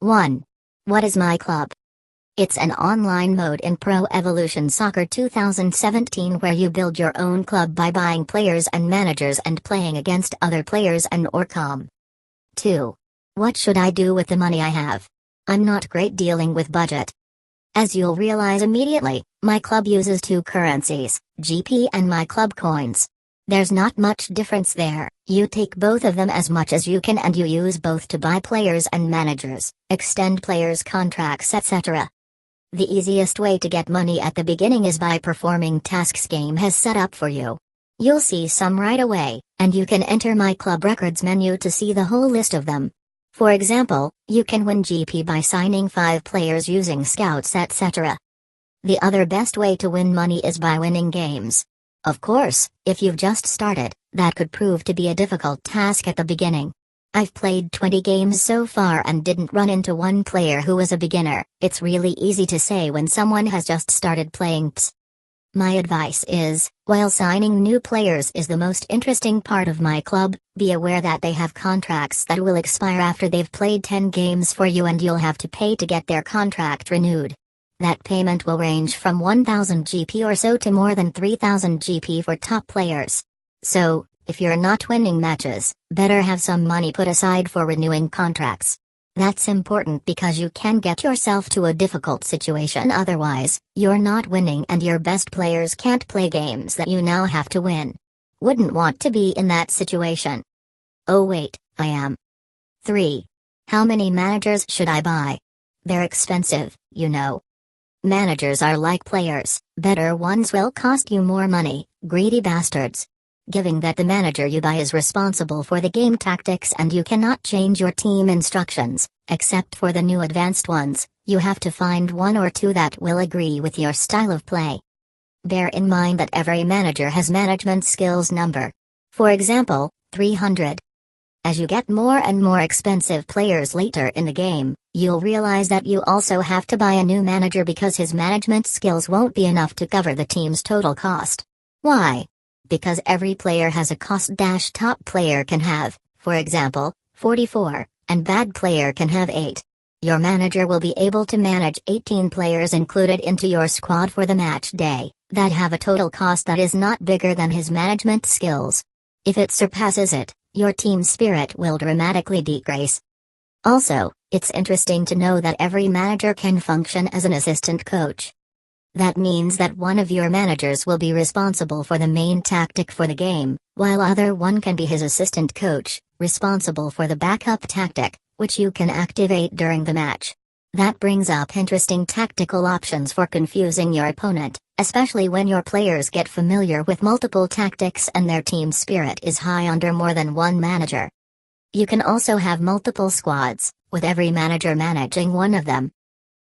1. What is MyClub? It's an online mode in Pro Evolution Soccer 2017 where you build your own club by buying players and managers and playing against other players and or com. 2. What should I do with the money I have? I'm not great dealing with budget. As you'll realize immediately, MyClub uses two currencies, GP and MyClub coins. There's not much difference there, you take both of them as much as you can and you use both to buy players and managers, extend players' contracts etc. The easiest way to get money at the beginning is by performing tasks game has set up for you. You'll see some right away, and you can enter MyClub records menu to see the whole list of them. For example, you can win GP by signing 5 players using scouts etc. The other best way to win money is by winning games. Of course, if you've just started, that could prove to be a difficult task at the beginning. I've played 20 games so far and didn't run into one player who was a beginner. It's really easy to say when someone has just started playing PS. My advice is, while signing new players is the most interesting part of MyClub, be aware that they have contracts that will expire after they've played 10 games for you and you'll have to pay to get their contract renewed. That payment will range from 1,000 GP or so to more than 3,000 GP for top players. So, if you're not winning matches, better have some money put aside for renewing contracts. That's important because you can get yourself to a difficult situation otherwise, you're not winning and your best players can't play games that you now have to win. Wouldn't want to be in that situation. Oh wait, I am. 3. How many managers should I buy? They're expensive, you know. Managers are like players, better ones will cost you more money, greedy bastards. Given that the manager you buy is responsible for the game tactics and you cannot change your team instructions, except for the new advanced ones, you have to find one or two that will agree with your style of play. Bear in mind that every manager has management skills number. For example, 300. As you get more and more expensive players later in the game, you'll realize that you also have to buy a new manager because his management skills won't be enough to cover the team's total cost. Why? Because every player has a cost top player can have, for example, 44, and bad player can have 8. Your manager will be able to manage 18 players included into your squad for the match day, that have a total cost that is not bigger than his management skills. If it surpasses it, your team spirit will dramatically decrease. Also, it's interesting to know that every manager can function as an assistant coach. That means that one of your managers will be responsible for the main tactic for the game, while other one can be his assistant coach, responsible for the backup tactic, which you can activate during the match. That brings up interesting tactical options for confusing your opponent, especially when your players get familiar with multiple tactics and their team spirit is high under more than one manager. You can also have multiple squads, with every manager managing one of them.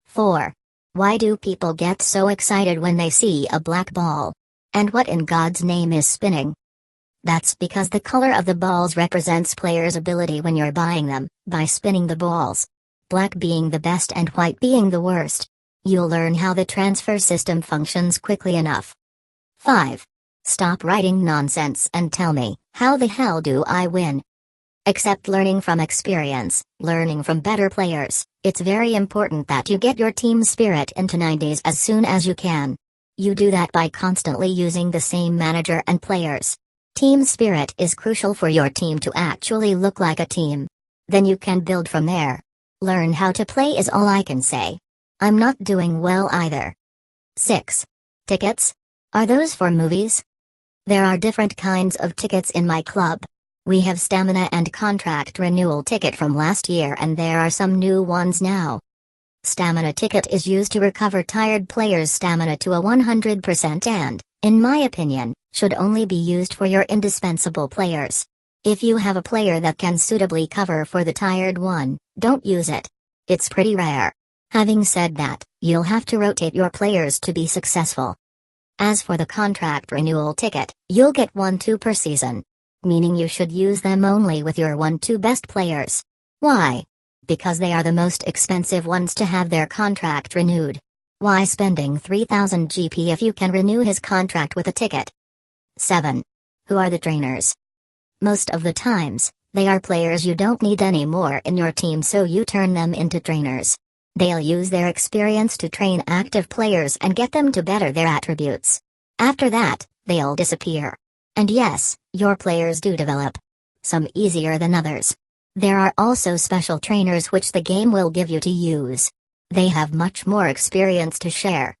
4. Why do people get so excited when they see a black ball? And what in God's name is spinning? That's because the color of the balls represents players' ability when you're buying them, by spinning the balls. Black being the best and white being the worst. You'll learn how the transfer system functions quickly enough. 5. Stop writing nonsense and tell me, how the hell do I win? Except learning from experience, learning from better players, it's very important that you get your team spirit into 90s as soon as you can. You do that by constantly using the same manager and players. Team spirit is crucial for your team to actually look like a team. Then you can build from there. Learn how to play is all I can say. I'm not doing well either. 6. Tickets? Are those for movies? There are different kinds of tickets in MyClub. We have stamina and contract renewal ticket from last year and there are some new ones now. Stamina ticket is used to recover tired players' stamina to a 100% and, in my opinion, should only be used for your indispensable players. If you have a player that can suitably cover for the tired one, don't use it. It's pretty rare. Having said that, you'll have to rotate your players to be successful. As for the contract renewal ticket, you'll get 1-2 per season. Meaning you should use them only with your 1-2 best players. Why? Because they are the most expensive ones to have their contract renewed. Why spending 3,000 GP if you can renew his contract with a ticket? 7. Who are the trainers? Most of the times, They are players you don't need anymore in your team, so you turn them into trainers. They'll use their experience to train active players and get them to better their attributes. After that, they'll disappear. And yes, your players do develop. Some easier than others. There are also special trainers which the game will give you to use. They have much more experience to share,